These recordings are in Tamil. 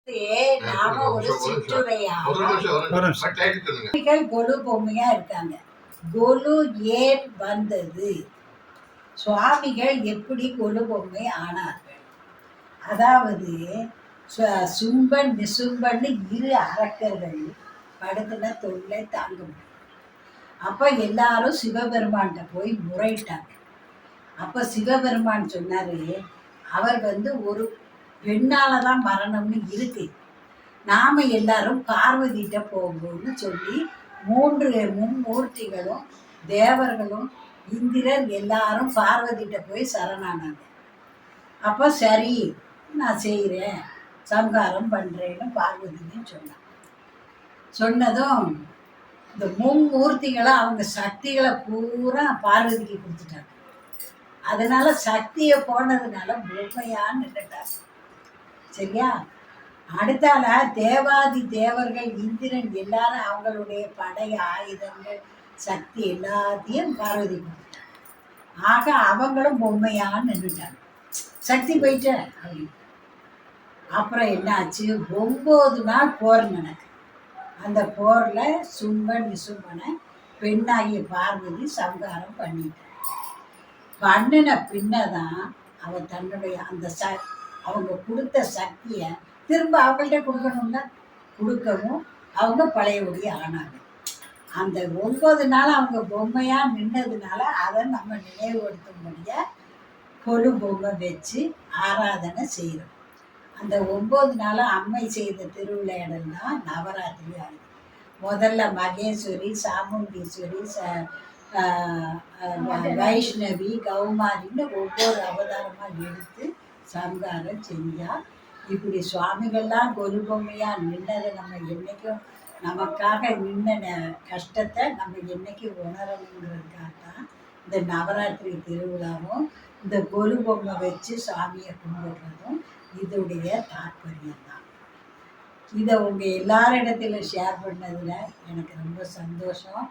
நாம ஒரு சிற்றுரையாளர்கள் கொலு பொம்மையா இருக்காங்க. கொலு ஏன் வந்தது, சுவாமிகள் எப்படி கொலு பொம்மை ஆனார்கள்? அதாவது சும்பன் நிசும்பன்னு இரு அரக்கர்கள் படுத்தின தொல்லை தாங்க முடியும். அப்ப எல்லாரும் சிவபெருமான்கிட்ட போய் முறையிட்டாங்க. அப்ப சிவபெருமான் சொன்னாரு, அவர் ஒரு பெண்ணாலதான் மரணம்னு இருக்கு, நாம எல்லாரும் பார்வதிட்ட போகணும்னு சொல்லி 3 மும்மூர்த்திகளும் தேவர்களும் இந்திரர் எல்லாரும் பார்வதிட்ட போய் சரணானாங்க. அப்போ சரி நான் செய்கிறேன், சம்ஹாரம் பண்ணுறேன்னு பார்வதின்னு சொன்னதும் இந்த மும்மூர்த்திகளை அவங்க சக்திகளை பூரா பார்வதிக்கு கொடுத்துட்டாங்க. அதனால சக்தியை போனதுனால பொம்மையான்னு கேட்டாங்க. சரியா? அடுத்தால தேவாதி தேவர்கள் இந்திரன் எல்லாரும் அவங்களுடைய படை ஆயுதங்கள் சக்தி எல்லாத்தையும் பார்வதி கொடுத்துட்டாங்க. ஆக அவங்களும் பொம்மையான்னு நின்றுட்டாங்க. சக்தி போயிட்ட அப்படின்னு. அப்புறம் என்னாச்சு, 9 நாள் போர் நடக்கு. அந்த போர்ல சும்பன் நிசும்பனை பெண்ணாகிய பார்வதி சம்ஹாரம் பண்ணிட்டாங்க. பண்ணின பின்னதான் அவ தன்னுடைய அந்த அவங்க கொடுத்த சக்தியை திரும்ப அவங்கள்ட்ட கொடுக்கணும்ல, கொடுக்கவும் அவங்க பழையபடி ஆனாங்க. அந்த 9 நாள் அவங்க பொம்மையா நின்னதுனால அதை நம்ம நினைவுபடுத்தும்படியா கொலு பொம்மை வச்சு ஆராதனை செய்கிறோம். அந்த 9 நாளும் அம்மை செய்த திருவிளையாடல் தான் நவராத்திரி ஆகுது. முதல்ல மகேஸ்வரி, சாமுண்டீஸ்வரி, வைஷ்ணவி, கௌமாரின்னு ஒவ்வொரு அவதாரமாக எடுத்து சம்ஹாரம் செஞ்சா. இப்படி சுவாமிகள்லாம் கொலு பொம்மையா நின்னதை நம்ம என்னைக்கும் நமக்காக நின்ன கஷ்டத்தை நம்ம என்னைக்கும் உணரணுங்கிறதுக்காக தான் இந்த நவராத்திரி திருவிழாவும் இந்த கொலு பொம்மை வச்சு சாமியை கும்பிடுறதும் இதோடைய தாற்பயம் தான். இதை உங்கள் எல்லாரிடத்துல ஷேர் பண்ணதில் எனக்கு ரொம்ப சந்தோஷம்.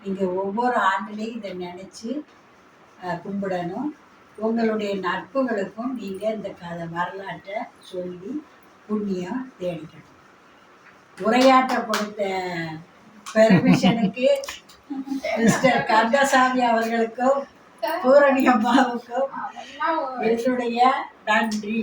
நீங்கள் ஒவ்வொரு ஆண்டுலேயும் இதை நினச்சி கும்பிடணும். உங்களுடைய நட்புகளுக்கும் நீங்கள் இந்த வரலாற்றை சொல்லி புண்ணியம் தேடிக்கணும். உரையாற்ற கொடுத்த பெர்மிஷனுக்கு மிஸ்டர் கந்தசாமி அவர்களுக்கும் பூரணி அம்மாவுக்கும் என்னுடைய நன்றி.